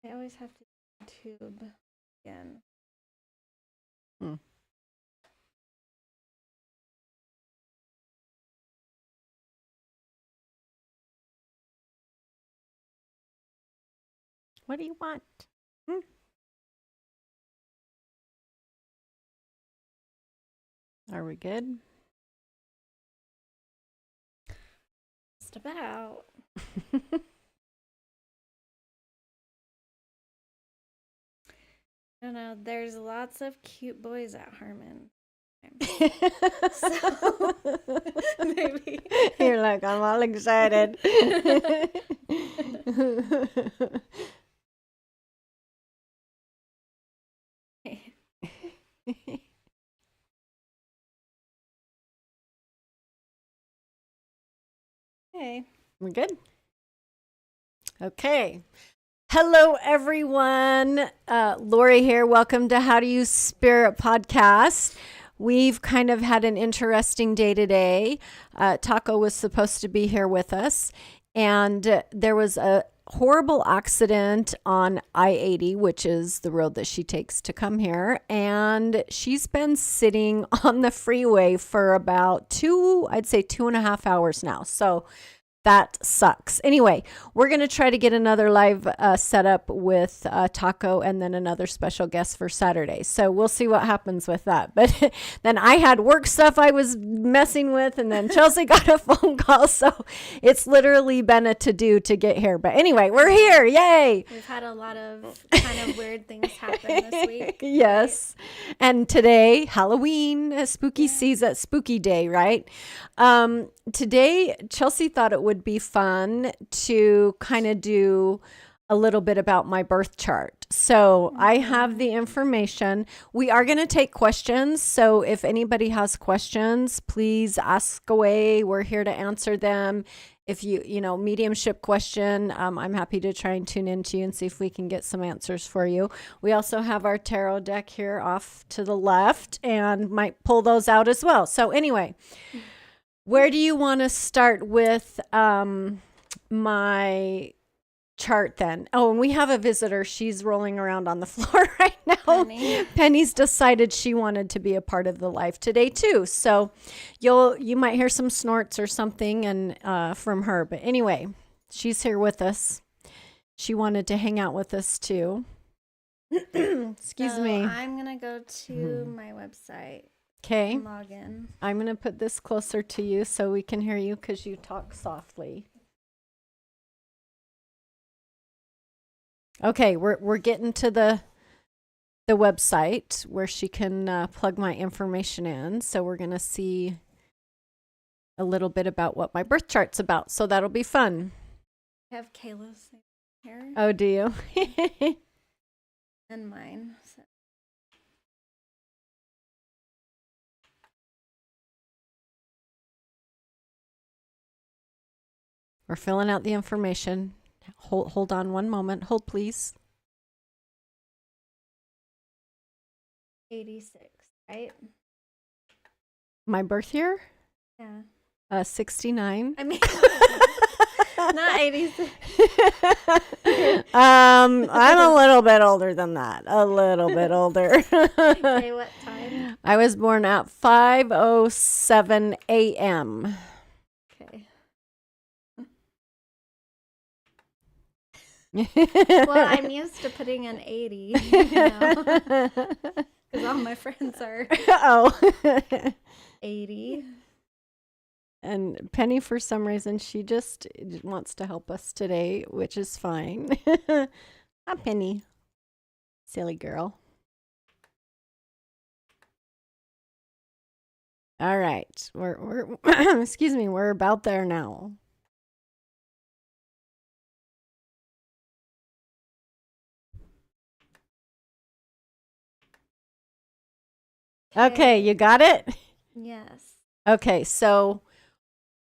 I always have to tube again. What do you want? Are we good? Just about. I don't know. There's lots of cute boys at Harmon. So maybe You're like, I'm all excited. Hey. We're good? Okay. Hello, everyone. Lori here. Welcome to How to Use Spirit podcast. We've kind of had an interesting day today. Taco was supposed to be here with us, and there was a horrible accident on I-80, which is the road that she takes to come here. And she's been sitting on the freeway for about 2.5 hours now. So that sucks. Anyway, we're going to try to get another live setup with Taco and then another special guest for Saturday. So we'll see what happens with that. But then I had work stuff I was messing with, and then Chelsea got a phone call. So it's literally been a to-do to get here. But anyway, we're here. Yay. We've had a lot of kind of weird things happen this week. Yes. Right? And today, Halloween, spooky season, spooky day, right? Today, Chelsea thought it would be fun to kind of do a little bit about my birth chart. So I have the information. We are going to take questions. So if anybody has questions, please ask away. We're here to answer them. If mediumship question, I'm happy to try and tune into you and see if we can get some answers for you. We also have our tarot deck here off to the left and might pull those out as well. So anyway, where do you want to start with my chart then? Oh, and we have a visitor. She's rolling around on the floor right now. Penny's decided she wanted to be a part of the live today too. So you might hear some snorts or something and from her. But anyway, she's here with us. She wanted to hang out with us too. Excuse me. I'm going to go to my website. Okay. Log in. I'm going to put this closer to you so we can hear you because you talk softly. Okay, we're getting to the website where she can plug my information in. So we're going to see a little bit about what my birth chart's about. So that'll be fun. I have Kayla's here. Oh, do you? And mine. So. We're filling out the information. Hold on one moment. Hold, please. 86, right? My birth year? Yeah. 69. I mean, not 86. I'm a little bit older than that. A little bit older. Okay, what time? I was born at 5:07 a.m. Okay. Well, I'm used to putting an 80, because all my friends are 80. And Penny, for some reason, she just wants to help us today, which is fine. Hi, Penny. Silly girl. All right. We're excuse me, we're about there now. Okay, you got it? Yes. Okay, so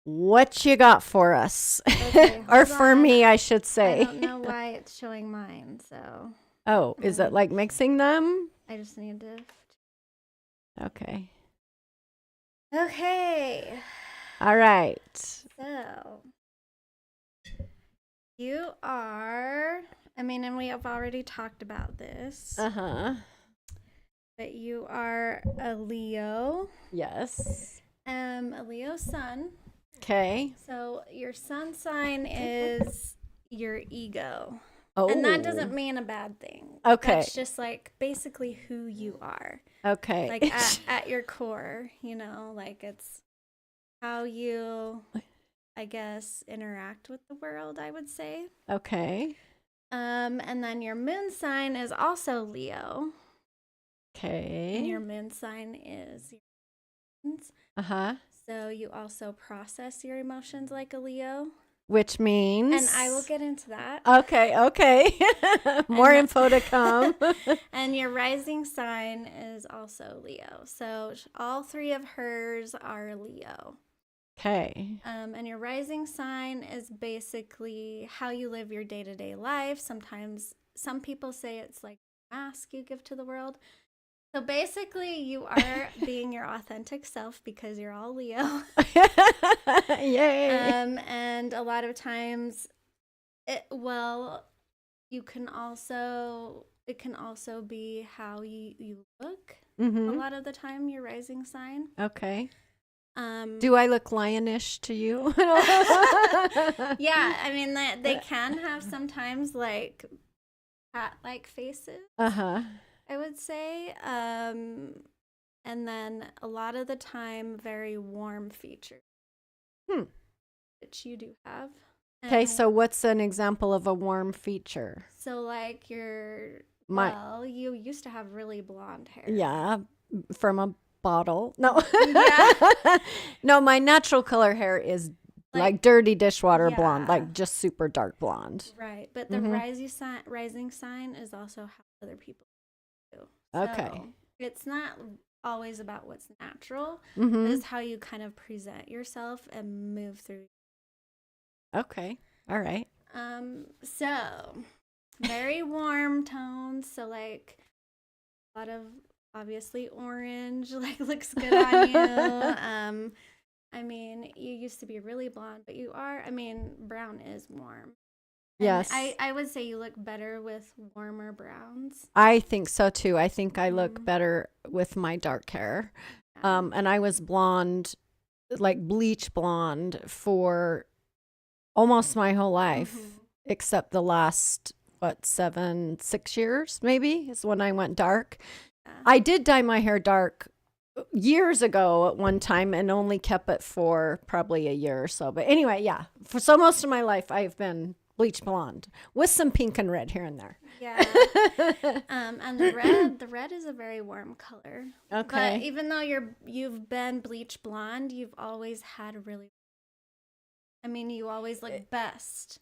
what you got for us? Okay, or for me, I should say. I don't know why it's showing mine, so. Oh, is it like mixing them? I just need to. Okay. Okay. All right. So, you are I mean, and we have already talked about this, Uh-huh. but you are a Leo, Yes. a Leo sun. Okay. So your sun sign is your ego. Oh. And that doesn't mean a bad thing. Okay. That's just like basically who you are. Okay. Like at your core, like it's how you, I guess, interact with the world, I would say. Okay. And then your moon sign is also Leo. Okay. And your moon sign is your emotions. Uh-huh. So you also process your emotions like a Leo. Which means. And I will get into that. Okay. More info to come. And your rising sign is also Leo. So all three of hers are Leo. Okay. And your rising sign is basically how you live your day-to-day life. Sometimes some people say it's like a mask you give to the world. So basically you are being your authentic self because you're all Leo. Yay. And a lot of times it can also be how you look. A lot of the time, your rising sign. Okay. Do I look lionish to you? Yeah, I mean they can have sometimes like cat-like faces. Uh-huh. I would say, and then a lot of the time, very warm features. Which you do have. Okay, so what's an example of a warm feature? So like you used to have really blonde hair. Yeah, from a bottle. No. Yeah. No, my natural color hair is like dirty dishwater blonde, Yeah. like just super dark blonde. Right, but the rising sign is also how other people do. Okay. So it's not always about what's natural. Mm-hmm. It's how you kind of present yourself and move through. Okay. All right. So very warm tones. So like a lot of obviously orange, like looks good on you. I mean, you used to be really blonde, but brown is warm. And Yes. I would say you look better with warmer browns. I think so too. I think I look better with my dark hair. And I was blonde, like bleach blonde for almost my whole life, except the last, 6 years maybe is when I went dark. I did dye my hair dark years ago at one time and only kept it for probably a year or so. But anyway, yeah, so most of my life I've been bleach blonde with some pink and red here and there. Yeah. And the red is a very warm color. Okay. But even though you've been bleach blonde, you've always had you always look best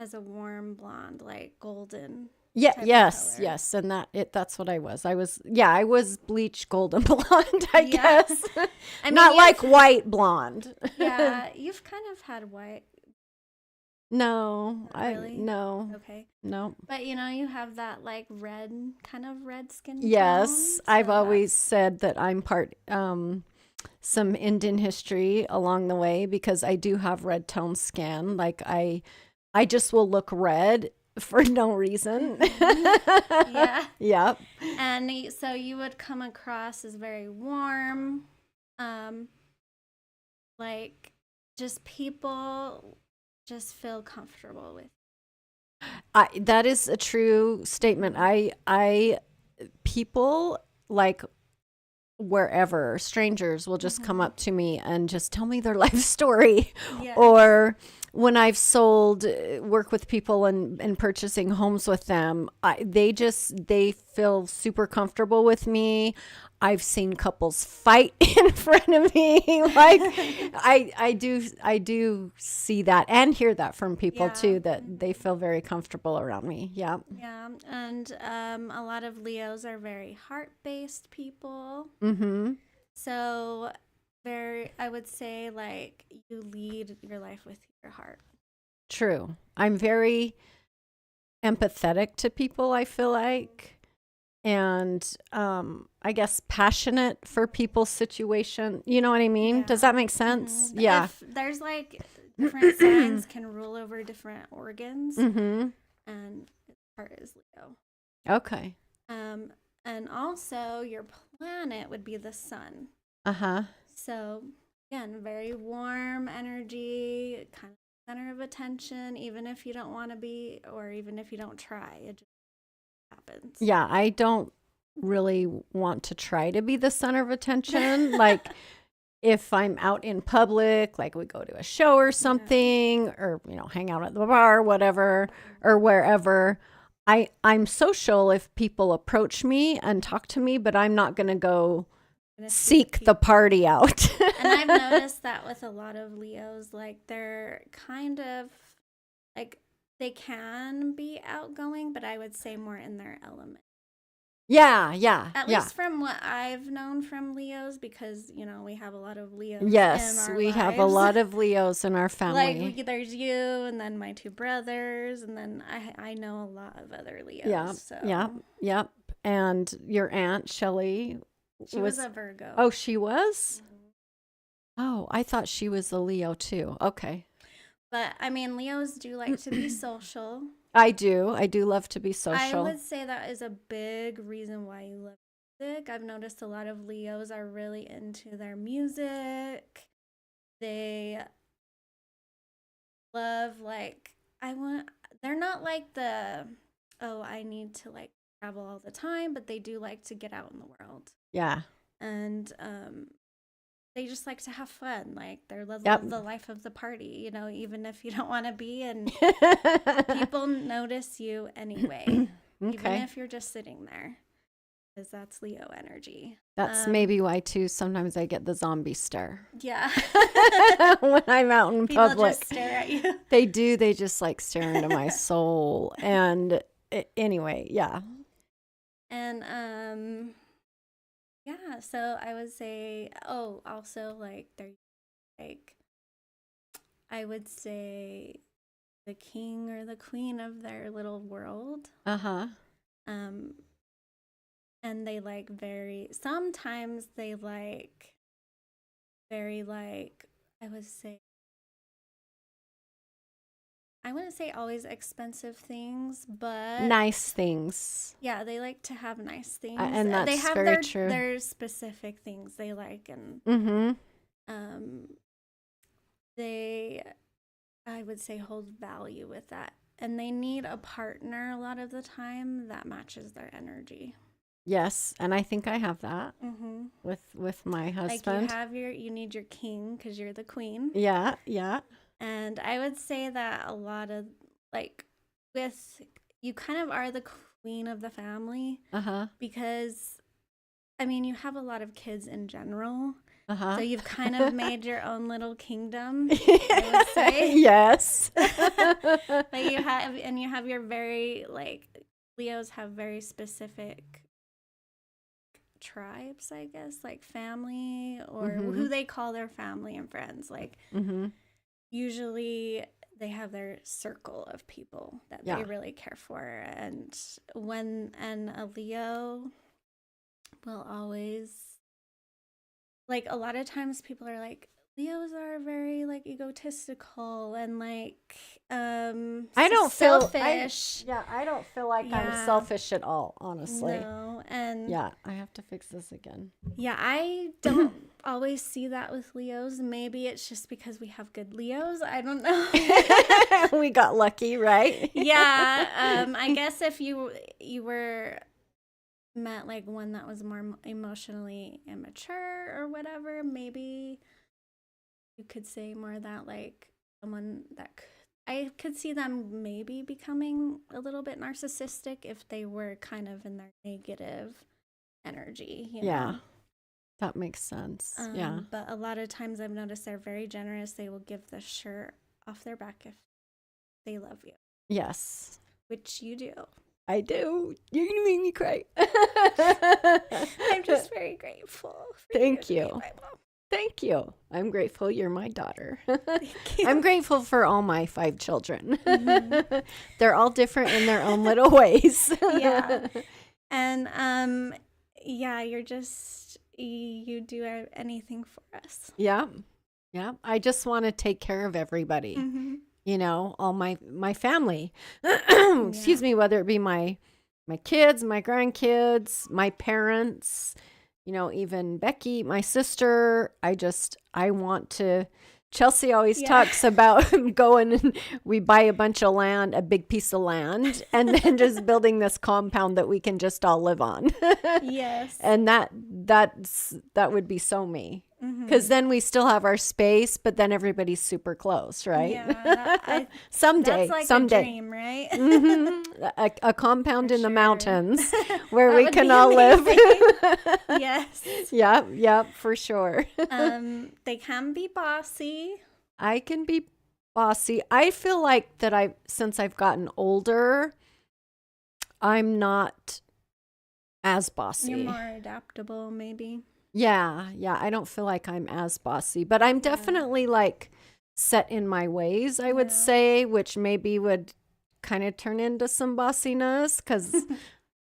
as a warm blonde, like golden. Yeah, type of yes, color. yes. And that's what I was. I was bleach golden blonde, I guess. Not like white blonde. Yeah, you've kind of had white. No, Really? No. Okay. No. But you have that like red skin Yes, tone, I've so always said that I'm part some Indian history along the way because I do have red tone skin. Like I just will look red for no reason. Yeah. Yep. And so you would come across as very warm, like just people just feel comfortable with. That is a true statement. People like wherever strangers will just come up to me and just tell me their life story. Yes. Or when I've work with people and purchasing homes with them, they feel super comfortable with me. I've seen couples fight in front of me. Like I do see that and hear that from people too, that they feel very comfortable around me. Yeah. Yeah. And a lot of Leos are very heart-based people. Mm-hmm. So I would say like you lead your life with your heart. True. I'm very empathetic to people, I feel like. And I guess passionate for people's situation. You know what I mean? Yeah. Does that make sense? Mm-hmm. Yeah. If there's like different signs can rule over different organs. Mm-hmm. And part is Leo. Okay. And also your planet would be the sun. Uh-huh. So again, very warm energy, kind of center of attention, even if you don't want to be, or even if you don't try, it just happens. Yeah, I don't really want to try to be the center of attention. Like if I'm out in public, like we go to a show or something, or, you know, hang out at the bar, whatever, or wherever, I'm social if people approach me and talk to me, but I'm not going to go seek the party out. And I've noticed that with a lot of Leos, like they're kind of like they can be outgoing, but I would say more in their element. Yeah. At least from what I've known from Leos, because, you know, we have a lot of Leos. Yes, in our we lives. have a lot of Leos in our family. Like there's you, and then my two brothers, and then I know a lot of other Leos. Yeah. And your aunt Shelley She was a Virgo. Oh, she was? Mm-hmm. Oh, I thought she was a Leo too. Okay. But I mean, Leos do like to be social. I do love to be social. I would say that is a big reason why you love music. I've noticed a lot of Leos are really into their music. They love they're not like I need to like travel all the time, but they do like to get out in the world. Yeah. And they just like to have fun. Like they're the life of the party, you know, even if you don't want to be, and people notice you anyway. Okay. Even if you're just sitting there, because that's Leo energy. That's maybe why too sometimes I get the zombie stare. Yeah. When I'm out in People public. just stare at you. They do. They just like stare into my soul. And anyway, yeah. And yeah, so I would say, also like they're like, I would say the king or the queen of their little world. Uh-huh. And they like sometimes they like very like, I wouldn't say always expensive things, but nice things. Yeah, they like to have nice things. And that's they have very true. Their specific things they like, and they, I would say, hold value with that. And they need a partner a lot of the time that matches their energy. Yes, and I think I have that with my husband. Like you need your king because you're the queen. Yeah. And I would say that a lot of you kind of are the queen of the family. Because, I mean, you have a lot of kids in general. So you've kind of made your own little kingdom, I would say. Yes. But you have your very, like, Leos have very specific tribes, I guess, like family, or who they call their family and friends. Like, usually they have their circle of people that they really care for. And a Leo will always, like, a lot of times people are like, Leos are very like egotistical and like I don't selfish. I don't feel like I'm selfish at all, honestly. No, and I have to fix this again. Yeah, I don't always see that with Leos. Maybe it's just because we have good Leos. I don't know. We got lucky, right? Yeah, I guess if you were met like one that was more emotionally immature or whatever, maybe you could say more that like someone that I could see them maybe becoming a little bit narcissistic if they were kind of in their negative energy. You know? That makes sense. But a lot of times I've noticed they're very generous. They will give the shirt off their back if they love you. Yes. Which you do. I do. You're going to make me cry. I'm just very grateful. Thank you. Thank you. I'm grateful you're my daughter. I'm grateful for all my 5 children. They're all different in their own little ways. Yeah. And you do anything for us. Yeah. I just want to take care of everybody. you know, all my family. Excuse me, whether it be my kids, my grandkids, my parents, you know, even Becky, my sister. I want to. Chelsea always talks about going and we buy a bunch of land, a big piece of land, and then just building this compound that we can just all live on. Yes. And that would be so me. Because then we still have our space, but then everybody's super close, right? Yeah. Someday, that's like someday. a dream, right? A compound For in the sure. mountains where That we would can be all live. Yes. Yep, for sure. They can be bossy. I can be bossy. I feel like that since I've gotten older, I'm not as bossy. You're more adaptable, maybe. Yeah. I don't feel like I'm as bossy, but I'm definitely like set in my ways, I would say, which maybe would kind of turn into some bossiness because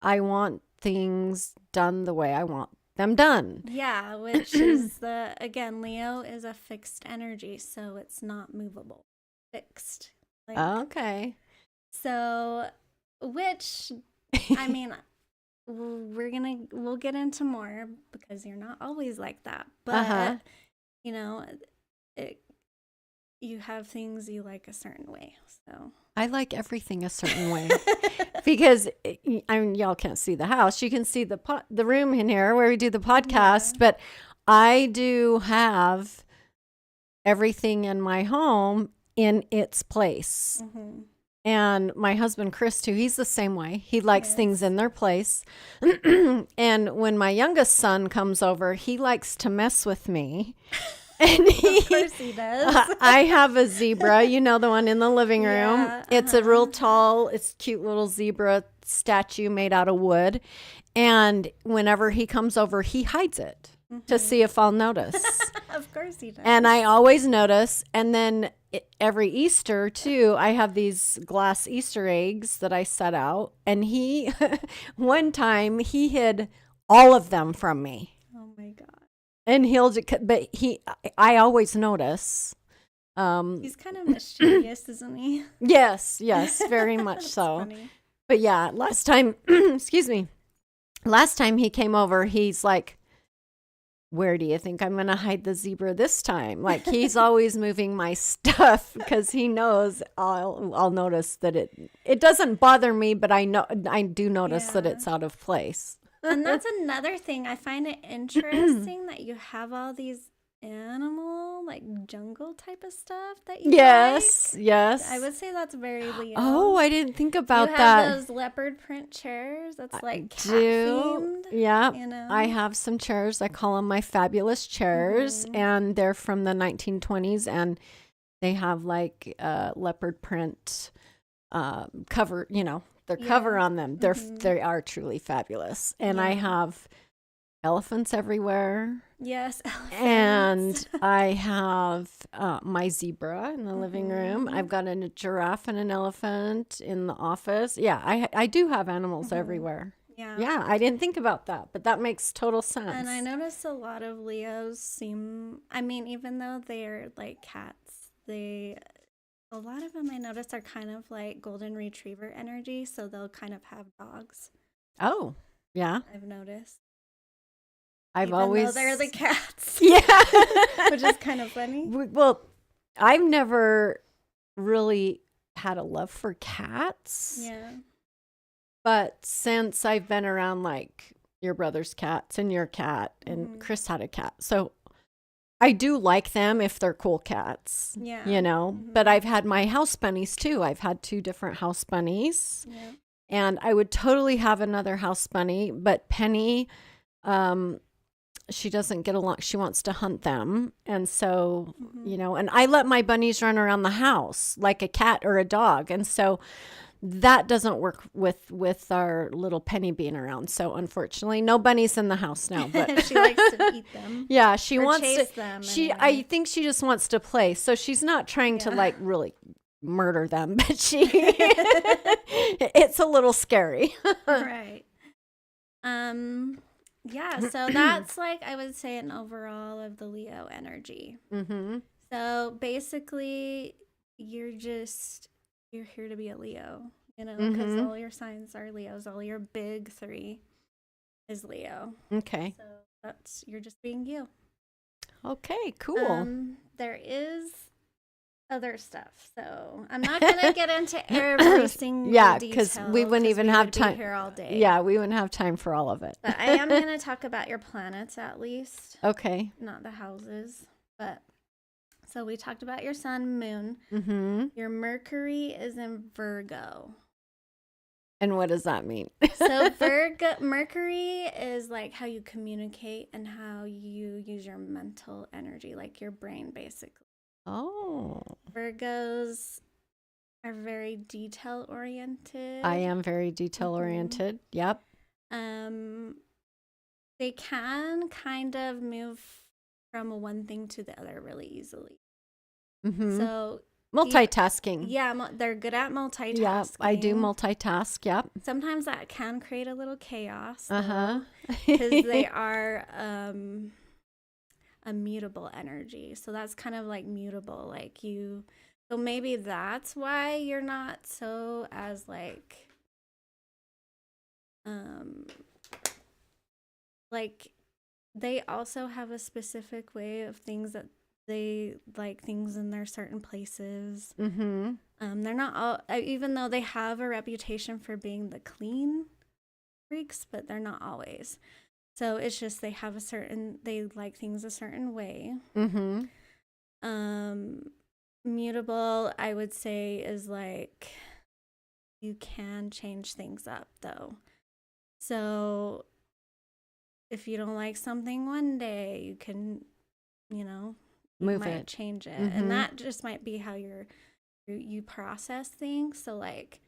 I want things done the way I want them done. Yeah, which is again, Leo is a fixed energy, so it's not movable. Fixed. Like, Okay. so, which, I mean, we'll get into more because you're not always like that. But, you know, you have things you like a certain way. So I like everything a certain way because I mean, y'all can't see the house. You can see the room in here where we do the podcast, but I do have everything in my home in its place. And my husband, Chris, too, he's the same way. He likes things in their place. And when my youngest son comes over, he likes to mess with me. And of course he does. I have a zebra, you know, the one in the living room. Yeah, It's a real tall, it's cute little zebra statue made out of wood. And whenever he comes over, he hides it to see if I'll notice. Of course he does. And I always notice. And then every Easter, too, I have these glass Easter eggs that I set out. And one time, he hid all of them from me. Oh, my God. And I always notice. He's kind of mischievous, isn't he? Yes, very much so. Funny. But yeah, last time, excuse me, last time he came over, he's like, where do you think I'm going to hide the zebra this time? Like, he's always moving my stuff because he knows I'll notice that it doesn't bother me, but I do notice that it's out of place. And that's another thing. I find it interesting that you have all these animal, like jungle type of stuff that you Yes. I would say that's very Leo. Oh, I didn't think about you have that. those leopard print chairs. That's like cat Do. themed. Yeah. You know? I have some chairs. I call them my fabulous chairs. And they're from the 1920s. And they have like leopard print cover, you know, their cover on them. They are truly fabulous. And I have elephants everywhere. Yes, elephants. And I have my zebra in the living room. I've got a giraffe and an elephant in the office. Yeah, I do have animals everywhere. Yeah, I didn't think about that, but that makes total sense. And I notice a lot of Leos even though they're like cats, a lot of them I notice are kind of like golden retriever energy, so they'll kind of have dogs. Oh, yeah. I've noticed. I've Even always. though they're the cats. Yeah. Which is kind of funny. Well, I've never really had a love for cats. Yeah. But since I've been around like your brother's cats and your cat, and Chris had a cat. So I do like them if they're cool cats. Yeah. You know, but I've had my house bunnies too. I've had 2 different house bunnies. Yeah. And I would totally have another house bunny, but Penny, she doesn't get along. She wants to hunt them. And so, you know, and I let my bunnies run around the house like a cat or a dog. And so that doesn't work with our little Penny being around. So unfortunately, no bunnies in the house now. But She likes to eat them. yeah, she Or wants chase to. them I anyway. think she just wants to play. So she's not trying to like really murder them, but it's a little scary. Right. Yeah, so that's like I would say an overall of the Leo energy. Mm-hmm. So basically you're here to be a Leo, because all your signs are Leos. All your big 3 is Leo. Okay. So you're just being you. Okay, cool. There is other stuff, so I'm not gonna get into every single detail. Because we wouldn't even have time here all day. Yeah, we wouldn't have time for all of it. But I am gonna talk about your planets at least, Okay. not the houses. But so we talked about your sun, moon. Mm-hmm. Your Mercury is in Virgo. And what does that mean? So Mercury is like how you communicate and how you use your mental energy, like your brain, basically. Oh. Virgos are very detail oriented. I am very detail oriented. Yep. They can kind of move from one thing to the other really easily. Mm-hmm. So multitasking. They're good at multitasking. Yeah, I do multitask. Yep. Sometimes that can create a little chaos. Uh-huh. Because they are a mutable energy. So that's kind of like mutable. So maybe that's why you're not so as like they also have a specific way of things that they like things in their certain places. Mm-hmm. They're not all, even though they have a reputation for being the clean freaks, but they're not always. So it's just they like things a certain way. Mm-hmm. Mutable, I would say, is like you can change things up though. So if you don't like something one day, you can, move it, change it. Mm-hmm. And that just might be how you process things. So like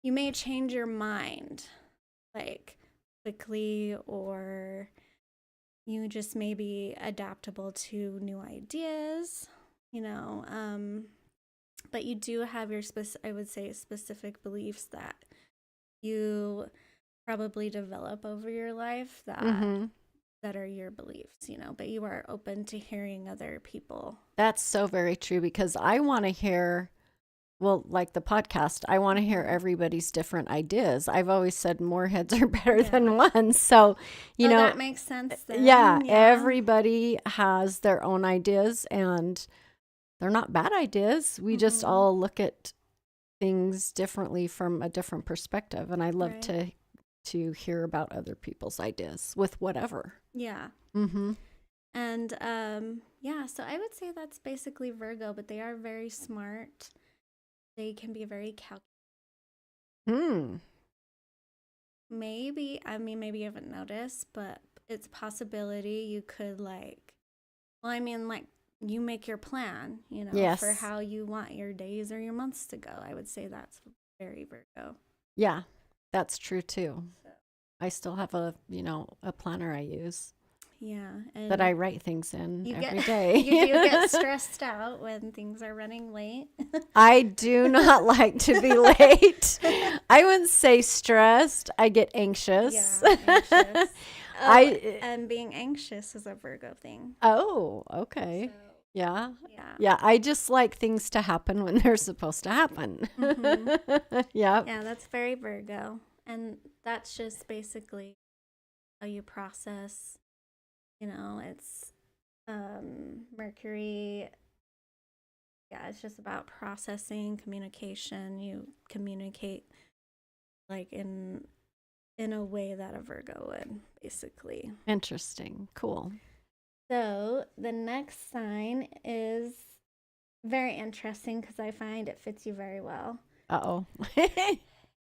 you may change your mind like quickly, or you just may be adaptable to new ideas, but you do have your specific beliefs that you probably develop over your life that are your beliefs, but you are open to hearing other people. That's so very true, because I want to hear, like the podcast, I want to hear everybody's different ideas. I've always said more heads are better than one. So, that makes sense then. Yeah, everybody has their own ideas, and they're not bad ideas. We just all look at things differently from a different perspective. And I love to hear about other people's ideas with whatever. Yeah. Mm-hmm. And so I would say that's basically Virgo, but they are very smart. They can be very calculated. Maybe you haven't noticed, but it's a possibility you could you make your plan, for how you want your days or your months to go. I would say that's very Virgo. Yeah, that's true too. So. I still have a planner I use. Yeah. And that I write things in every day. You do get stressed out when things are running late. I do not like to be late. I wouldn't say stressed. I get anxious. Yeah, anxious. And being anxious is a Virgo thing. Oh, okay. So, yeah. I just like things to happen when they're supposed to happen. Mm-hmm. Yeah. Yeah, that's very Virgo. And that's just basically how you process. It's Mercury. Yeah, it's just about processing, communication. You communicate like in a way that a Virgo would, basically. Interesting. Cool. So the next sign is very interesting because I find it fits you very well. Uh-oh.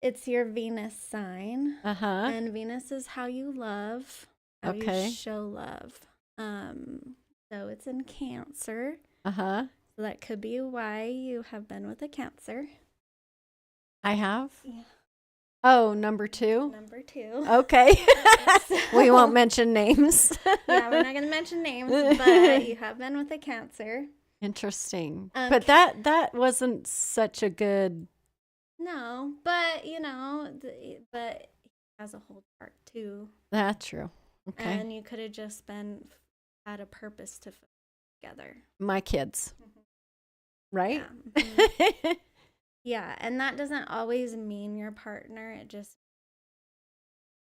It's your Venus sign. Uh-huh. And Venus is how you love. How you show love. So it's in Cancer. Uh-huh. So that could be why you have been with a Cancer. I have? Yeah. Oh, number 2? Number 2. Okay. We won't mention names. Yeah, we're not going to mention names, but you have been with a Cancer. Interesting. But that wasn't such a good... No, but, but he has a whole chart too. That's true. Okay. And you could have just had a purpose to put together. My kids. right? Yeah. Mhm. Yeah, and that doesn't always mean your partner. It just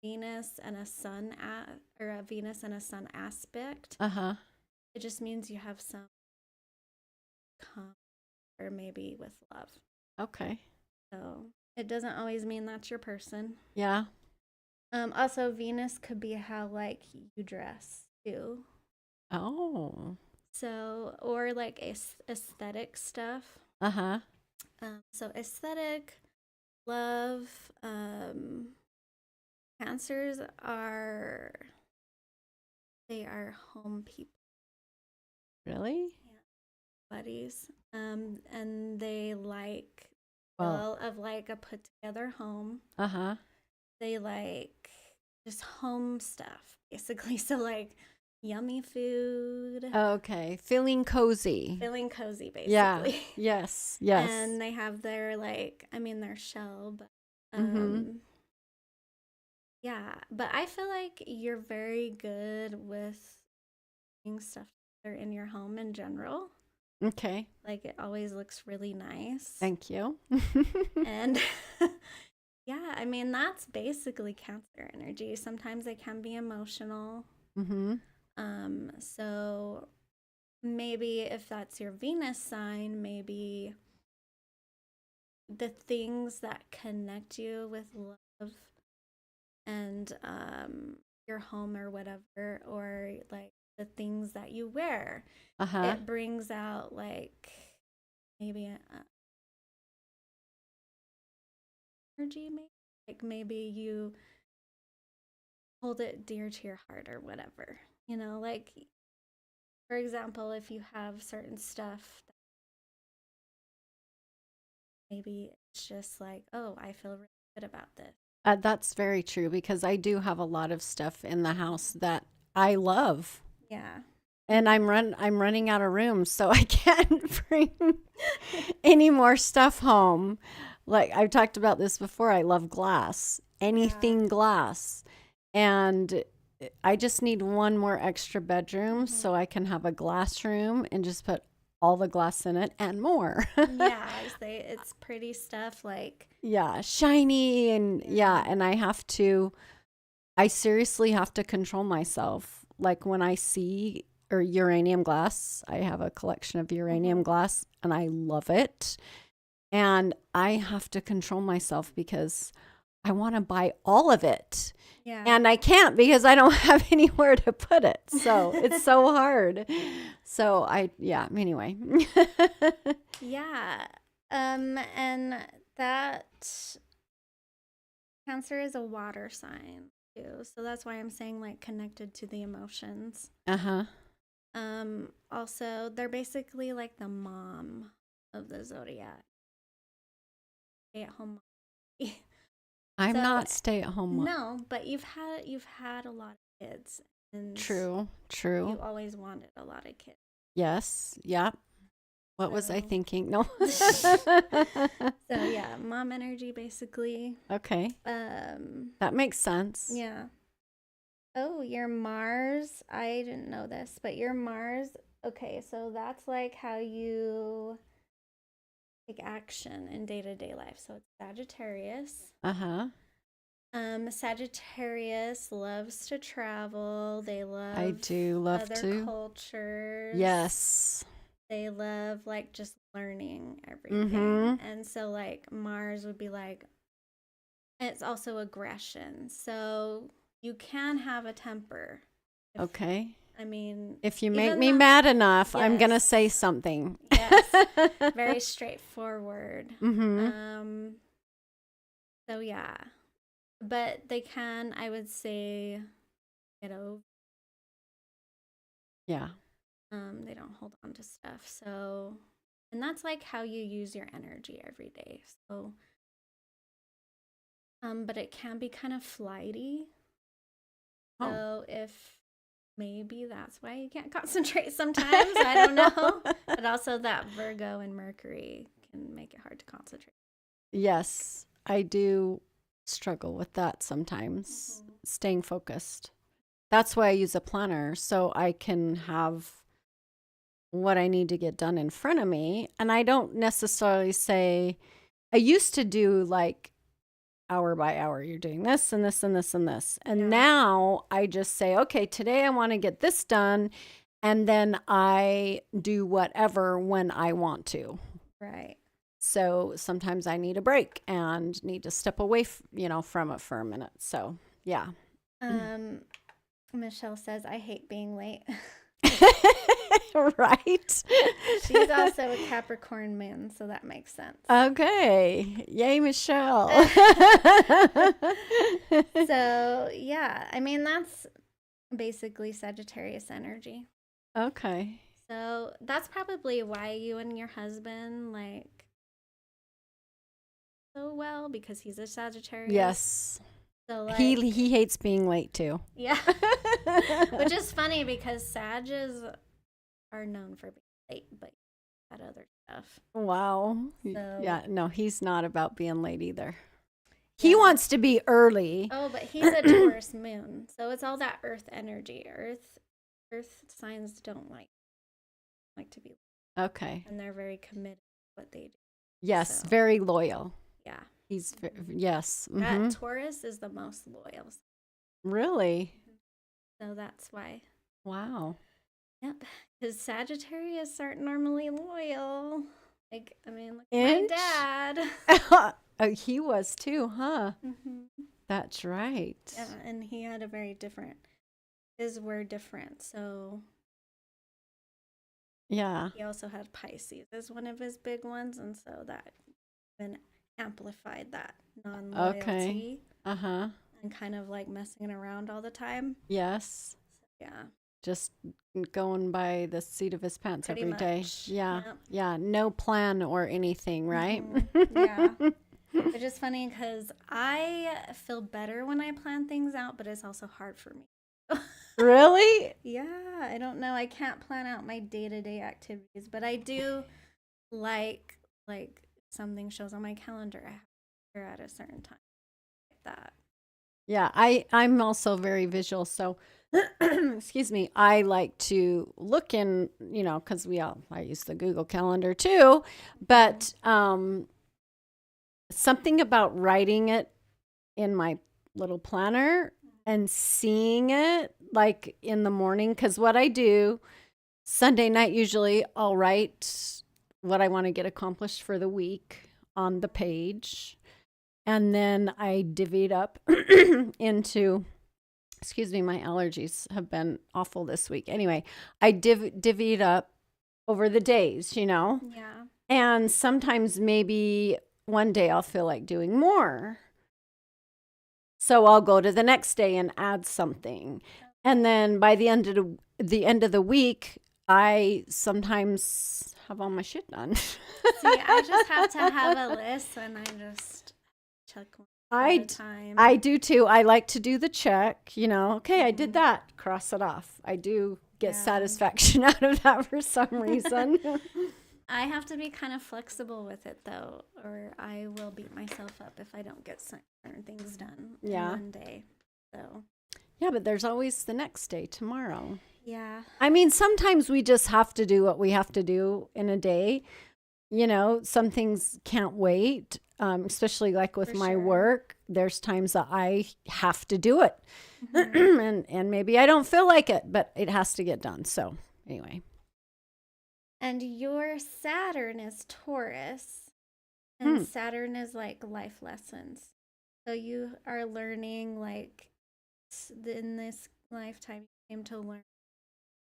Venus and a sun or a Venus and a sun aspect. Uh-huh. It just means you have some calm or maybe with love. Okay. So it doesn't always mean that's your person. Yeah. Also Venus could be how like you dress too. Oh. So or like aesthetic stuff. Uh-huh. So aesthetic, love, Cancers are they are home people, Really? buddies, and they like Well, feel of like a put together home. uh-huh. They like just home stuff basically. So like yummy food, Okay. Feeling cozy. feeling cozy Yeah. basically. Yes. Yes. And they have their like I mean their shell, but Mm-hmm. yeah, but I feel like you're very good with doing stuff together in your home in general. Okay. Like it always looks really nice. Thank you. And yeah, I mean that's basically Cancer energy. Sometimes it can be emotional. Mm-hmm. So maybe if that's your Venus sign, maybe the things that connect you with love and your home or whatever, or like the things that you wear, Uh-huh. it brings out like maybe energy, maybe like maybe you hold it dear to your heart or whatever, like for example if you have certain stuff that maybe it's just like, oh, I feel really good about this. That's very true because I do have a lot of stuff in the house that I love. Yeah. And I'm running out of room, so I can't bring any more stuff home. Like I've talked about this before, I love glass. Anything glass. And I just need one more extra bedroom so I can have a glass room and just put all the glass in it and more. Yeah, it's pretty stuff like Yeah, shiny and and I seriously have to control myself. Like when I see or uranium glass, I have a collection of uranium glass and I love it. And I have to control myself because I want to buy all of it. yeah. And I can't because I don't have anywhere to put it. So it's so hard. So anyway. Yeah. And that Cancer is a water sign too. So that's why I'm saying like connected to the emotions. Uh-huh. Also they're basically like the mom of the zodiac. Stay at home mom. I'm So, not stay at home mom. No, but you've had a lot of kids and True. you always wanted a lot of kids. Yes. Yeah. What was I So- thinking? No. So yeah, mom energy basically. Okay. That makes sense. Yeah. Oh, your Mars. I didn't know this, but your Mars. Okay, so that's like how you take action in day-to-day life. So it's Sagittarius. Uh-huh. Sagittarius loves to travel. They love I do love other to. cultures. Yes. They love like just learning everything. Mhm. And so like Mars would be like it's also aggression. So you can have a temper. Okay. I mean, If you make even me though- mad enough, I'm going to Yes. say something. Yes. Very straightforward. Mm-hmm. So yeah. But they can, I would say, get over. Yeah. They don't hold on to stuff. So, and that's like how you use your energy every day. So, but it can be kind of flighty. Oh. So if maybe that's why you can't concentrate sometimes. I don't know. But also that Virgo and Mercury can make it hard to concentrate. Yes, I do struggle with that sometimes, staying focused. That's why I use a planner so I can have what I need to get done in front of me. And I don't necessarily say, I used to do like hour by hour, you're doing this and this and this and this. And Yeah. now I just say, okay, today I want to get this done. And then I do whatever when I want to. Right. So sometimes I need a break and need to step away, from it for a minute. So yeah. Michelle says, I hate being late. Right. She's also a Capricorn moon, so that makes sense. Okay. Yay, Michelle. So, yeah, I mean, that's basically Sagittarius energy. Okay. So that's probably why you and your husband like so well, because he's a Sagittarius. Yes. So like, He hates being late too. yeah. Which is funny because Sages are known for being late, but that other stuff. Wow. So- Yeah, no, he's not about being late either. He Yeah. wants to be early. Oh, but he's a Taurus moon, so it's all that Earth energy. Earth signs don't like to be, Okay. and they're very committed to what they do. Yes, So- very loyal. Yeah, He's yes. that Mhm. Taurus is the most loyal, Really? so that's why. Wow. Yep, because Sagittarius aren't normally loyal. Like, I mean, look at Inch? my dad. Oh, he was too, huh? hmm That's right. Yeah, and he had a very different. His were different, so Yeah. he also had Pisces as one of his big ones, and so that even amplified that non-loyalty Uh-huh. and kind of like messing around all the time. Yes. Yeah, Just going by the seat of his pants Pretty every day. much. Yeah. Yep. Yeah. No plan or anything, right? Yeah. Which is funny because I feel better when I plan things out, but it's also hard for me. Really? Yeah, I don't know. I can't plan out my day-to-day activities, but I do like something shows on my calendar I have to be here at a certain time. Like that. Yeah, I'm also very visual, so excuse me. I like to look in, because I use the Google Calendar too, but something about writing it in my little planner and seeing it like in the morning, because what I do Sunday night usually I'll write what I want to get accomplished for the week on the page. And then I divvy it up into, excuse me, my allergies have been awful this week. Anyway, I divvy it up over the days, Yeah. And sometimes maybe one day I'll feel like doing more. So I'll go to the next day and add something. And then by the end of the week, I sometimes have all my shit done. See, I just have to have a list and I just check one at a time. I do too. I like to do the check, okay, I did that, cross it off. I do get Yeah. satisfaction out of that for some reason. I have to be kind of flexible with it though, or I will beat myself up if I don't get certain things done in Yeah. one day. So, Yeah, but there's always the next day, tomorrow. yeah. I mean, sometimes we just have to do what we have to do in a day. Some things can't wait, especially like with For my sure. work. There's times that I have to do it. Mhm. and maybe I don't feel like it, but it has to get done. So anyway. And your Saturn is Taurus, and Saturn is like life lessons. So you are learning like in this lifetime you came to learn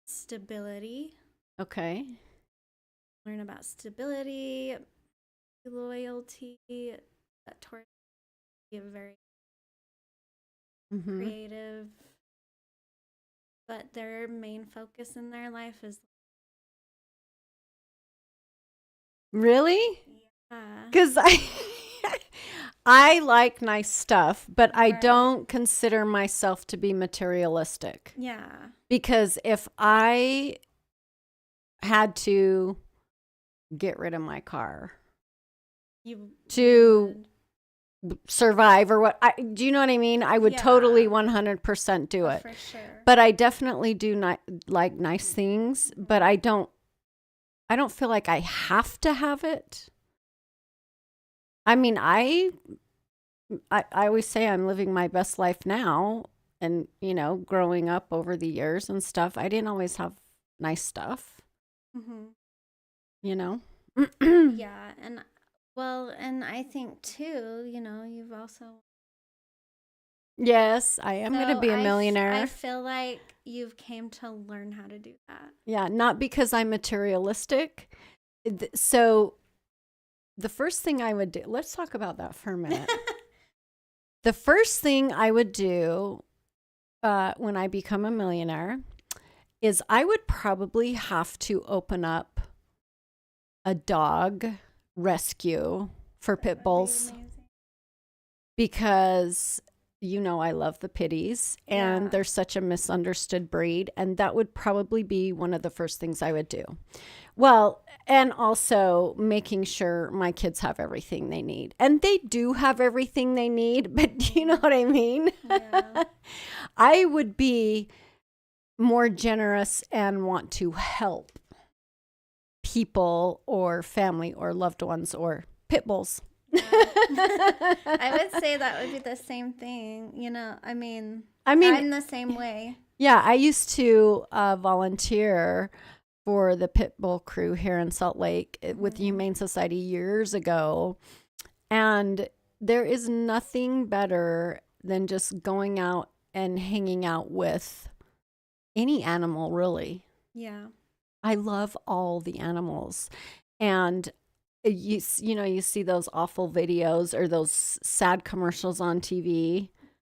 stability, Okay. learn about stability, loyalty. That Taurus is very Mm-hmm. creative, but their main focus in their life is Really? yeah. Because I like nice stuff, but I Right. don't consider myself to be materialistic. Yeah. Because if I had to get rid of my car You to survive or what, do you know what I mean? I would Yeah. totally 100% do it. for sure. But I definitely do not like nice things, but I don't I don't feel like I have to have it. I mean, I always say I'm living my best life now, and growing up over the years and stuff, I didn't always have nice stuff, Mm-hmm. you know. Yeah, and well, and I think too, you've also. Yes, I am going to So be a I millionaire. feel like you've came to learn how to do that. Yeah, not because I'm materialistic. So the first thing I would do, let's talk about that for a minute. The first thing I would do when I become a millionaire is I would probably have to open up a dog rescue for pit bulls, because I love the pitties, and Yeah. they're such a misunderstood breed, and that would probably be one of the first things I would do. Well, and also making sure my kids have everything they need. And they do have everything they need, but you know what I mean? Yeah. I would be more generous and want to help people or family or loved ones or pit bulls. Yeah. I would say that would be the same thing. I mean, I'm the same way. Yeah, I used to volunteer for the pit bull crew here in Salt Lake with the Humane Society years ago. And there is nothing better than just going out and hanging out with any animal, really. Yeah. I love all the animals. And you see those awful videos or those sad commercials on TV.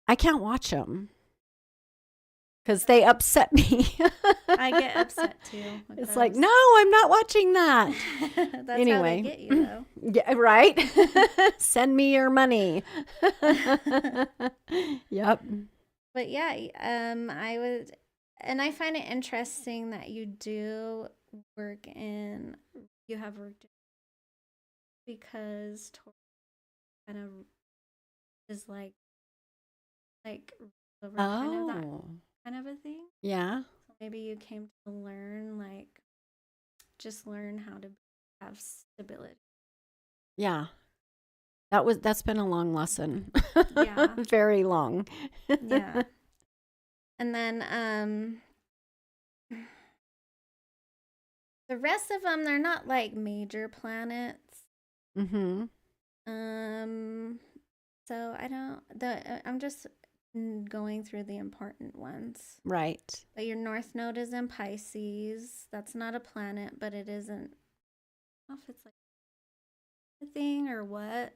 I can't watch them because they upset me. I get upset too. It's like, no, I'm not watching that. That's Anyway. how they get you, though. Yeah, right? Send me your money. Yep. But yeah, I would, and I find it interesting that you have worked because Tori kind of is like over kind of a thing. Yeah. So maybe you came to learn, just learn how to have stability. Yeah. That's been a long lesson. Yeah. Very long. Yeah. And then the rest of them, they're not like major planets. Mm-hmm. So I'm just going through the important ones. Right. But your North Node is in Pisces. That's not a planet, but it isn't. I don't know if it's like a thing or what.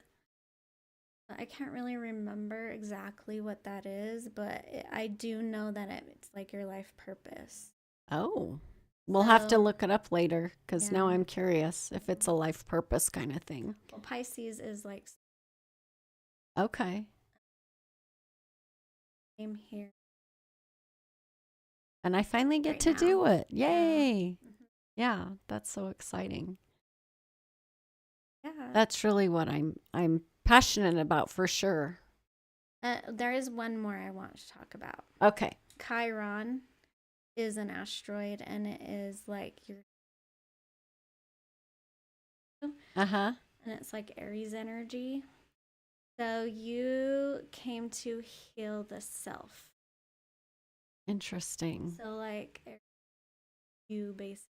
I can't really remember exactly what that is, but I do know that it's like your life purpose. Oh. We'll have to So- look it up later because now Yeah. I'm curious if it's a life purpose kind of thing. Well, Pisces is like Okay. same here. And I finally get Right to now. do it. Yeah. Yay. Mhm. Yeah, that's so exciting. Yeah. That's really what I'm passionate about for sure. There is one more I want to talk about. Okay. Chiron is an asteroid, and it is like Uh-huh. and it's like Aries energy. So you came to heal the self. Interesting. So like you basically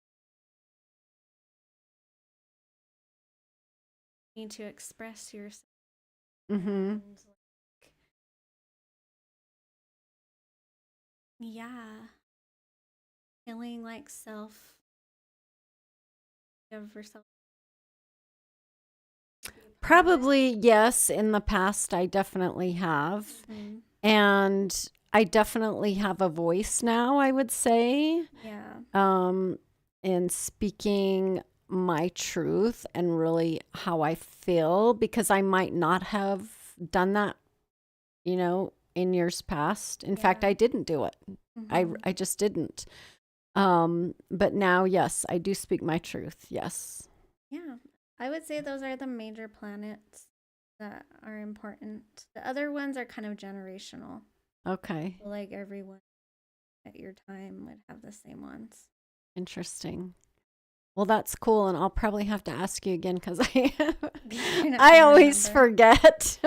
need to express yourself. Mm-hmm. And, yeah. Feeling like self of yourself. Probably, yes. In the past, I definitely have. Mhm. And I definitely have a voice now, I would say, Yeah. in speaking my truth and really how I feel, because I might not have done that, in years past. In fact, Yeah. I didn't do it. Mhm. I just didn't. But now, yes, I do speak my truth. Yes. Yeah. I would say those are the major planets that are important. The other ones are kind of generational. Okay. So, like everyone at your time would have the same ones. Interesting. Well, that's cool, and I'll probably have to ask you again because You're not I gonna always remember. forget.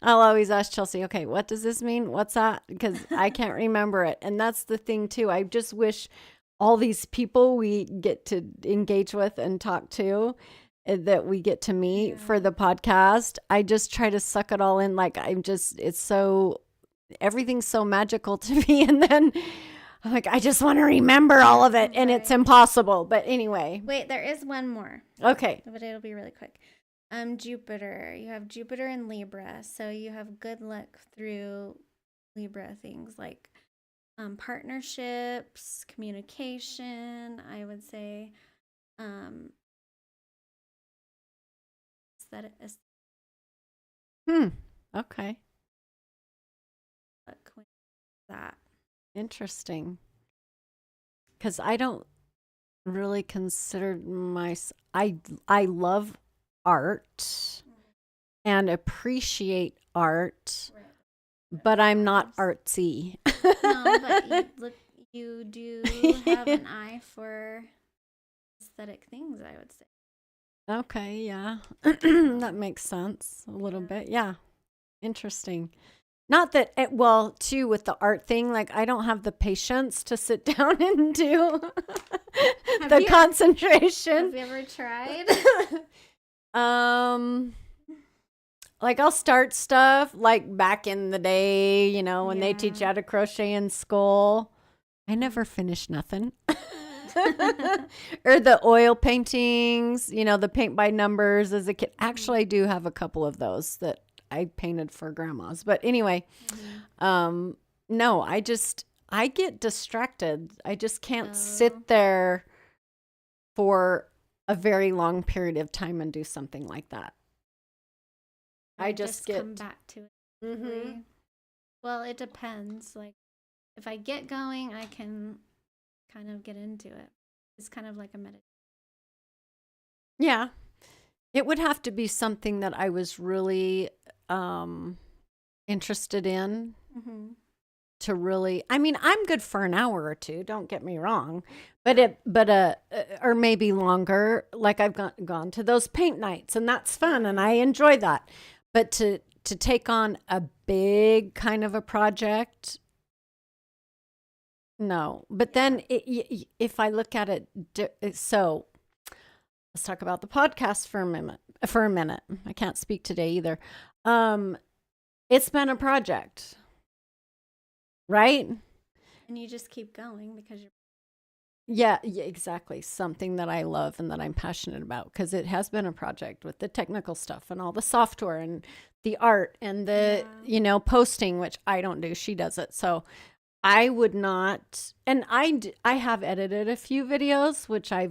I'll always ask Chelsea, okay, what does this mean? What's that? Because I can't remember it. And that's the thing, too. I just wish all these people we get to engage with and talk to, that we get to meet for Yeah. the podcast. I just try to suck it all in. Like, it's so, everything's so magical to me. And then I'm like, I just want to remember all of it. And it's Right. impossible. But anyway, Wait, there is one more, okay. but it'll be really quick. Jupiter. You have Jupiter in Libra, so you have good luck through Libra things like partnerships, communication. I would say um, aesthetic Hmm. Okay. with that. Interesting. Because I don't really consider I love art and appreciate art, Right. but I'm not artsy. No, but you do have an eye for aesthetic things, I would say. Okay, yeah. That makes sense a little Yeah. bit. Yeah. Interesting. Not that it, well, too, with the art thing, like I don't have the patience to sit down and do Have the you- concentration. Have you ever tried? Um, like I'll start stuff like back in the day, when they teach you Yeah. how to crochet in school. I never finished nothing. Or the oil paintings, the paint by numbers as a kid. Actually, I do have a couple of those that I painted for grandmas. But anyway, no, I get distracted. I just can't Oh. sit there for a very long period of time and do something like that. I just get come back to it. Mhm. quickly. Well, it depends. Like if I get going, I can kind of get into it. It's kind of like a meditation. Yeah. It would have to be something that I was really interested in Mm-hmm. to really. I mean, I'm good for an hour or two, don't get me wrong. But or maybe longer, like I've gone to those paint nights and that's fun and I enjoy that. But to take on a big kind of a project, no. But then if I look at it, so let's talk about the podcast for a minute. I can't speak today either. It's been a project, right? And you just keep going because you're Yeah, exactly. Something that I love and that I'm passionate about because it has been a project with the technical stuff and all the software and the art and the, posting, which I don't do. She does it. So I would not, and I have edited a few videos, which I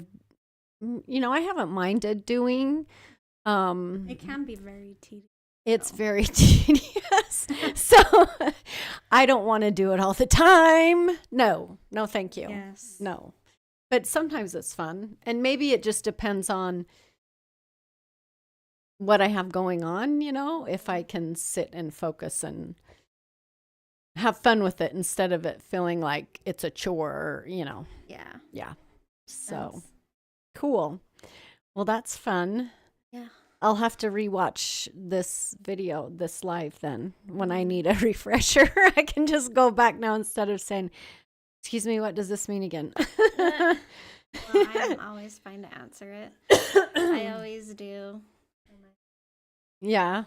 haven't minded doing. it can be very tedious. It's very tedious. So I don't want to do it all the time. No, thank you. Yes. No. But sometimes it's fun. And maybe it just depends on what I have going on, if I can sit and focus and have fun with it instead of it feeling like it's a chore, Yeah. Yeah. So Yes. cool. Well, that's fun. Yeah. I'll have to rewatch this live then when I need a refresher. I can just go back now instead of saying, excuse me, what does this mean again? Well, I'm always fine to answer it. I always do. Yeah.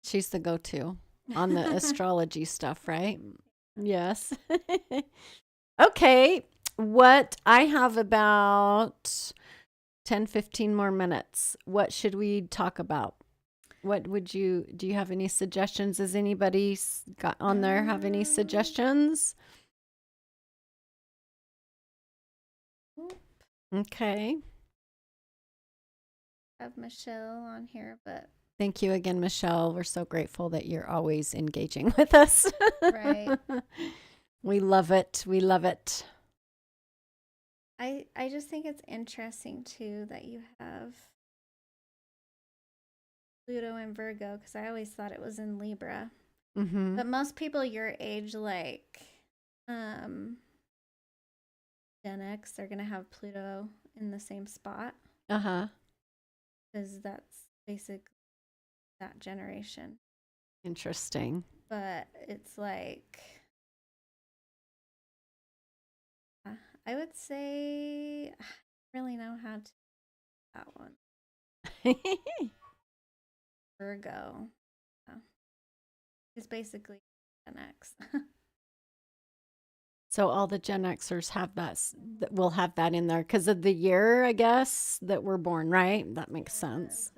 She's the go-to on the astrology stuff, right? Yes. Okay. What I have about 10, 15 more minutes. What should we talk about? Do you have any suggestions? Has anybody got on there have any suggestions? Okay. I have Michelle on here, but Thank you again, Michelle. We're so grateful that you're always engaging with us. Right. We love it. We love it. I just think it's interesting too that you have Pluto and Virgo because I always thought it was in Libra. Mm-hmm. But most people your age, like Gen X, they're gonna have Pluto in the same spot Uh-huh. because that's basically that generation. Interesting. But it's like, I would say, I don't really know how to do that one. Virgo. It's basically Gen X. So all the Gen Xers have will have that in there because of the year, I guess, that we're born, right? That makes sense.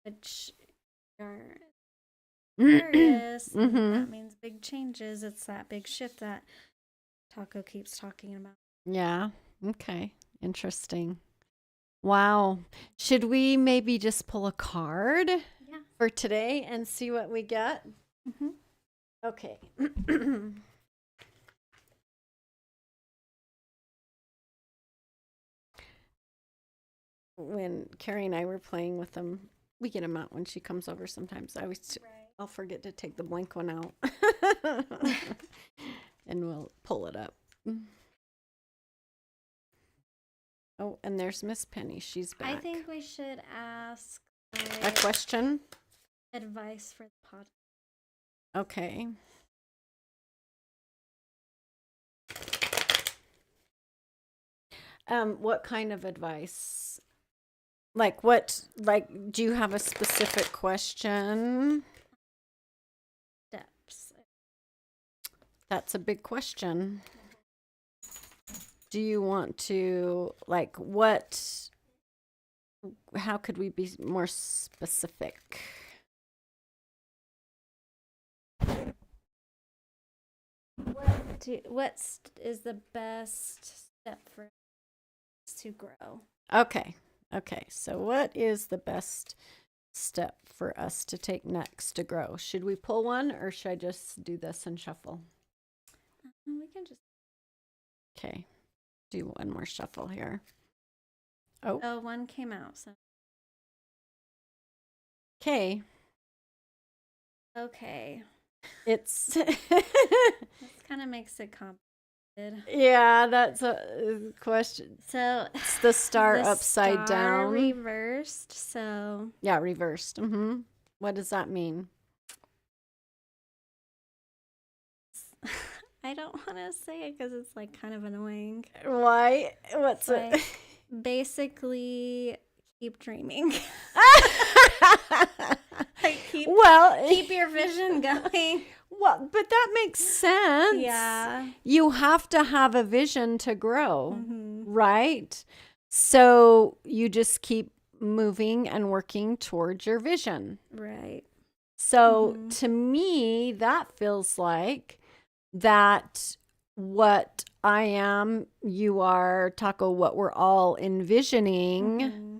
Which are Mm-hmm. curious. That means big changes. It's that big shift that Taco keeps talking about. Yeah. Okay. Interesting. Wow. Should we maybe just pull a card for today and see what we get? Mm-hmm. Okay. When Carrie and I were playing with them, we get them out when she comes over sometimes. I'll forget to take the blank one out. And we'll pull it up. Oh, and there's Miss Penny. She's back. I think we should ask a question. Advice for the pod. Okay. What kind of advice? Do you have a specific question? Steps. That's a big question. Do you want to, how could we be more specific? What is the best step for us to grow? Okay. So what is the best step for us to take next to grow? Should we pull one or should I just do this and shuffle? We can just. Okay. Do one more shuffle here. Oh, one came out. So. Okay. It's this kind of makes it complicated. Yeah, that's a question. So it's the star upside down, reversed. So yeah, reversed. What does that mean? I don't want to say it because it's like kind of annoying. Why? What's it? Basically, keep dreaming. Keep your vision going. Well, but that makes sense. Yeah. You have to have a vision to grow, right? So you just keep moving and working towards your vision. Right. So to me, that feels like that what I am, you are, Taco, what we're all envisioning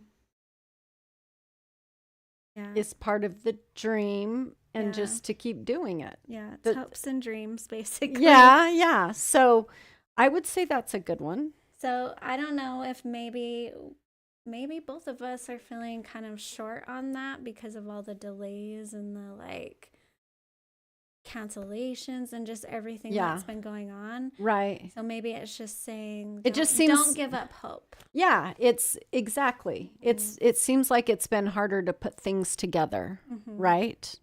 is part of the dream and just to keep doing it. Yeah, it's hopes and dreams, basically. Yeah. So I would say that's a good one. So I don't know if maybe both of us are feeling kind of short on that because of all the delays and the cancellations and just everything that's been going on. Right. So maybe it's just saying don't give up hope. Yeah, it's exactly. It seems like it's been harder to put things together, right?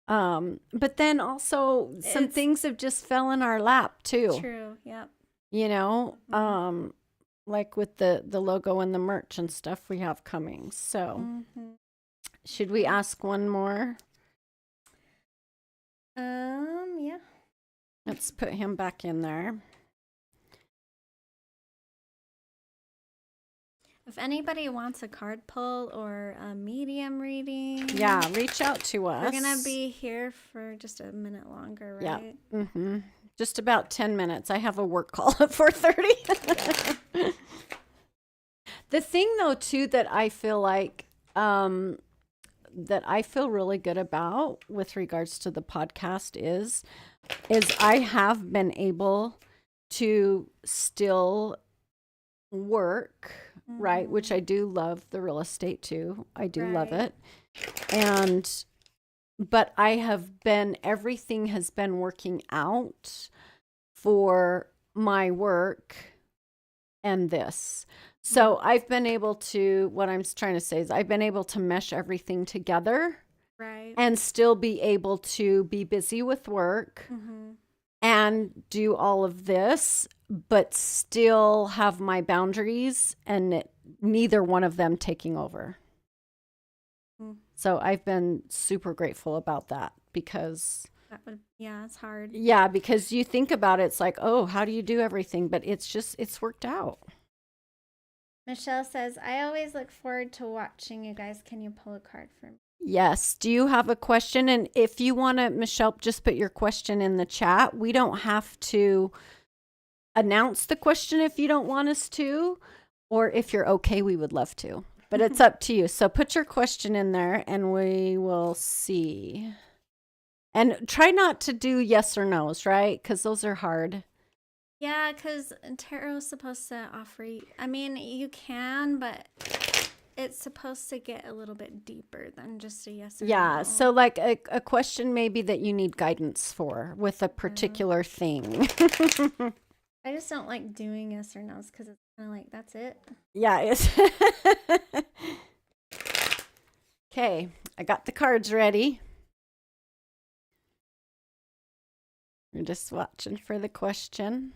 Yeah. But then also some things have just fell in our lap too. True. Yep. You know, like with the logo and the merch and stuff we have coming. So should we ask one more? Yeah. Let's put him back in there. If anybody wants a card pull or a medium reading, reach out to us. We're gonna be here for just a minute longer, right? Yeah. Just about 10 minutes. I have a work call at 4:30. The thing though too that I feel like that I feel really good about with regards to the podcast is I have been able to still work, right? Which I do love the real estate too. I do love it. But everything has been working out for my work and this. So I've been able to, what I'm trying to say is I've been able to mesh everything together Right. and still be able to be busy with work Mm-hmm. and do all of this, but still have my boundaries and neither one of them taking over. Mm. So I've been super grateful about that because, Yeah, it's hard. yeah, because you think about it, it's like, oh, how do you do everything? But it's worked out. Michelle says, I always look forward to watching you guys. Can you pull a card for me? Yes. Do you have a question? And if you want to, Michelle, just put your question in the chat. We don't have to announce the question if you don't want us to, or if you're okay, we would love to, but it's up to you. So put your question in there and we will see. And try not to do yes or no's, right? Because those are hard. Yeah, because tarot's supposed to offer you, I mean, you can, but it's supposed to get a little bit deeper than just a yes or Yeah. no. So like a question maybe that you need guidance for with a particular thing. I just don't like doing yes or no's because it's kind of like, that's it. Yeah. It's okay. I got the cards ready. We're just watching for the question.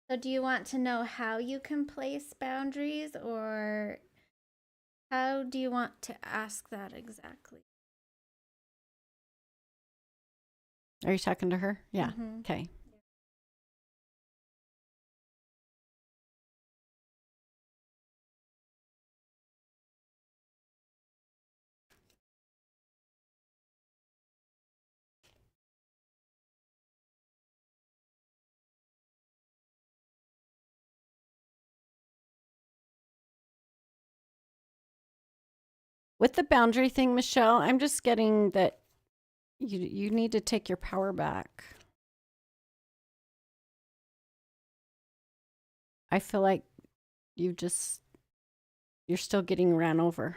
So do you want to know how you can place boundaries, or how do you want to ask that exactly? Are you talking to her? Yeah. Mhm. Okay. With the boundary thing, Michelle, I'm just getting that you need to take your power back. I feel like you're still getting ran over.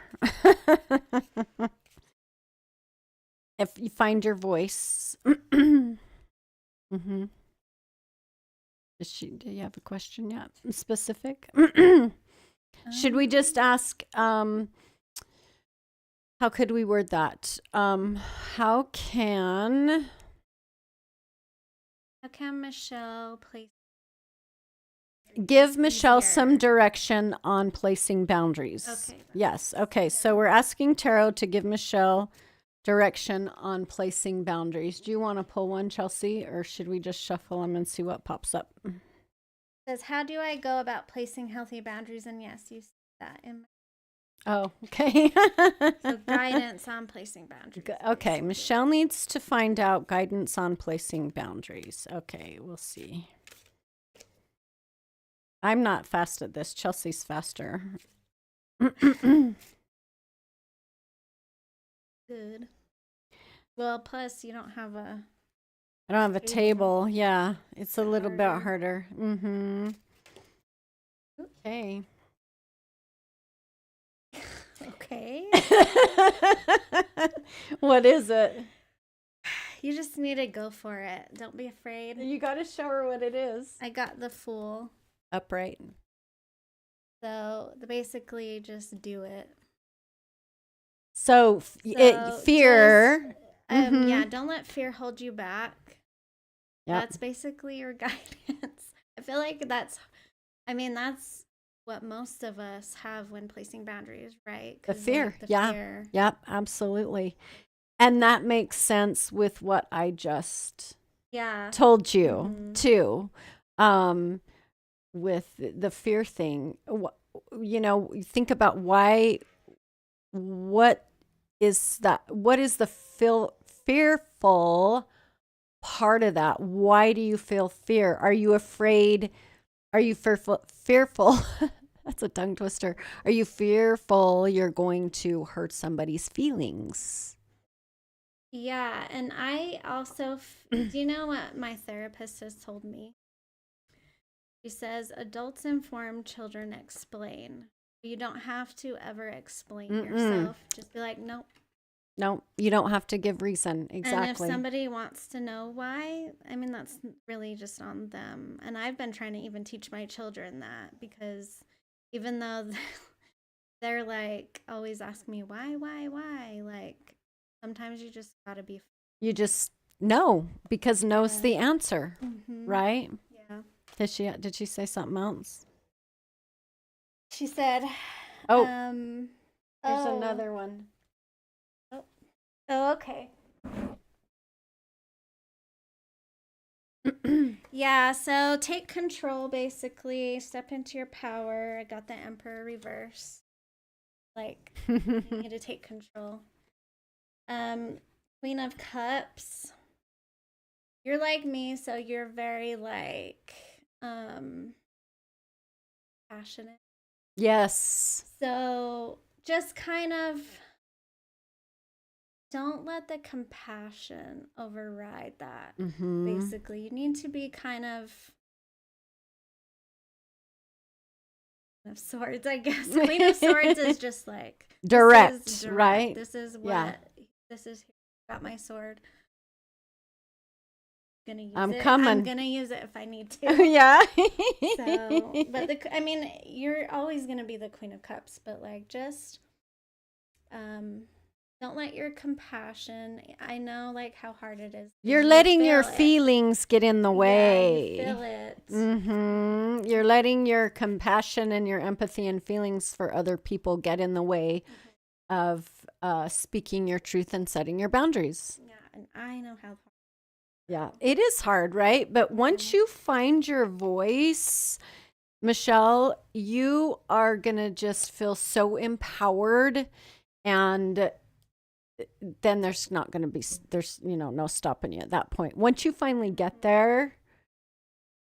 If you find your voice. Mm-hmm. Do you have a question yet? Specific? Should we just ask, how could we word that? How can Michelle place? give Michelle some Easier. direction on placing boundaries? Okay. Yes. Okay. So we're asking Tarot to give Michelle direction on placing boundaries. Do you want to pull one, Chelsea, or should we just shuffle them and see what pops up? Says, how do I go about placing healthy boundaries? And yes, you said that in my Oh, okay. so guidance on placing boundaries. Okay, basically. Michelle needs to find out guidance on placing boundaries. Okay, we'll see. I'm not fast at this. Chelsea's faster. Good. Well, plus you don't have a. I don't have a table. Yeah, it's a little bit Harder. harder. Mm-hmm. Okay. Okay. What is it? You just need to go for it. Don't be afraid. You got to show her what it is. I got the Fool. Upright. So basically, just do it. So, fear. Just, yeah, don't let fear hold you back. Yep. That's basically your guidance. I feel like that's what most of us have when placing boundaries, right? The 'Cause, fear. like, the Yeah. fear. Yep, absolutely. And that makes sense with what I just Yeah. told you Mhm. too. With the fear thing, you think about what is the fearful part of that? Why do you feel fear? Are you afraid? Are you fearful? That's a tongue twister. Are you fearful you're going to hurt somebody's feelings? Yeah, and I also do you know what my therapist has told me? She says, adults inform, children explain. You don't have to ever explain yourself. Just be like, nope. No, you don't have to give reason. Exactly. And if somebody wants to know why, I mean, that's really just on them. And I've been trying to even teach my children that, because even though they're like always ask me why, like sometimes you just gotta be. You just know, because kno's the answer, right? Yeah. Did she say something else? She said, there's another one. Oh, okay. Yeah, so take control, basically. Step into your power. I got the Emperor reverse. Like, you need to take control. Queen of Cups. You're like me, so you're very, like, passionate. Yes. So just kind of don't let the compassion override that. Basically, you need to be kind of Swords, I guess. Queen of Swords is just like direct, right? This is what this is. Got my sword. Gonna use I'm it. coming. I'm gonna use it if I need to. Yeah. So, but I mean, you're always gonna be the Queen of Cups, but like just don't let your compassion. I know like how hard it is. You're letting your feelings get in the way. Yeah, you feel it. You're letting your compassion and your empathy and feelings for other people get in the way of speaking your truth and setting your boundaries. Yeah, and I know how hard. Yeah, it is hard, right? But once you find your voice, Michelle, you are going to just feel so empowered, and then there's not going to be, no stopping you at that point. Once you finally get there,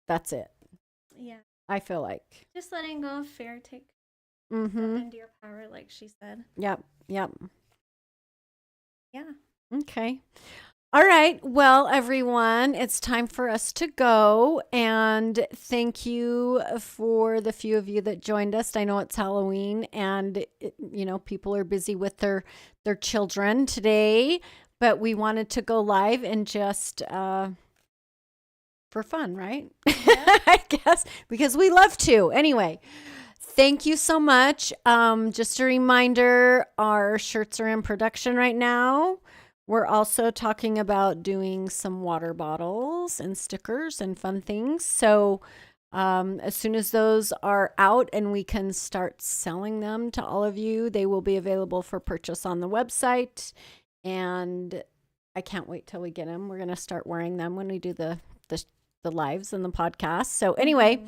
that's it. Yeah. I feel like. Just letting go of fear, take step into your power, like she said. Yep. Yeah. Okay. All right. Well, everyone, it's time for us to go. And thank you for the few of you that joined us. I know it's Halloween and, people are busy with their children today, but we wanted to go live and just for fun, right? Yeah. I guess, because we love to. Anyway, thank you so much. Just a reminder, our shirts are in production right now. We're also talking about doing some water bottles and stickers and fun things. So as soon as those are out and we can start selling them to all of you, they will be available for purchase on the website. And I can't wait till we get them. We're going to start wearing them when we do the lives and the podcast. So anyway,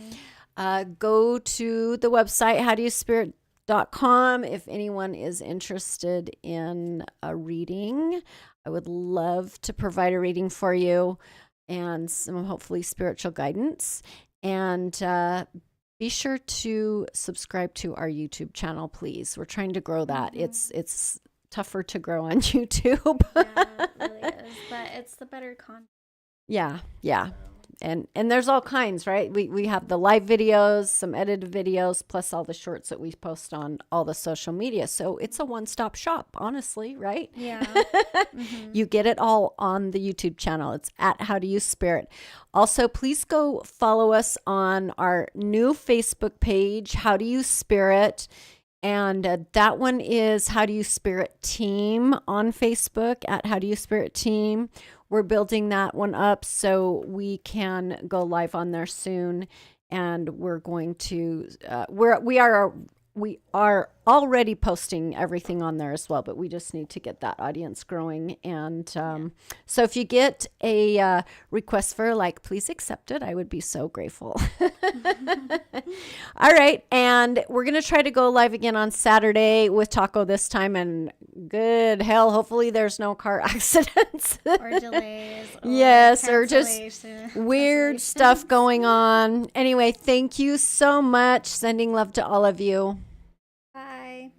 go to the website, howdoyouspirit.com. If anyone is interested in a reading, I would love to provide a reading for you and some hopefully spiritual guidance. And be sure to subscribe to our YouTube channel, please. We're trying to grow that. It's tougher to grow on YouTube. Yeah, it really is, but it's the better content. Yeah. And there's all kinds, right? We have the live videos, some edited videos, plus all the shorts that we post on all the social media. So it's a one-stop shop, honestly, right? Yeah. You get it all on the YouTube channel. It's at How Do You Spirit. Also, please go follow us on our new Facebook page, How Do You Spirit. And that one is How Do You Spirit Team on Facebook, at How Do You Spirit Team. We're building that one up so we can go live on there soon. And we're going to, we are already posting everything on there as well, but we just need to get that audience growing. And so if you get a request for please accept it, I would be so grateful. All right. And we're going to try to go live again on Saturday with Taco this time. And good hell, hopefully there's no car accidents. Or delays. Or yes, or just weird stuff going on. Anyway, thank you so much. Sending love to all of you. Bye.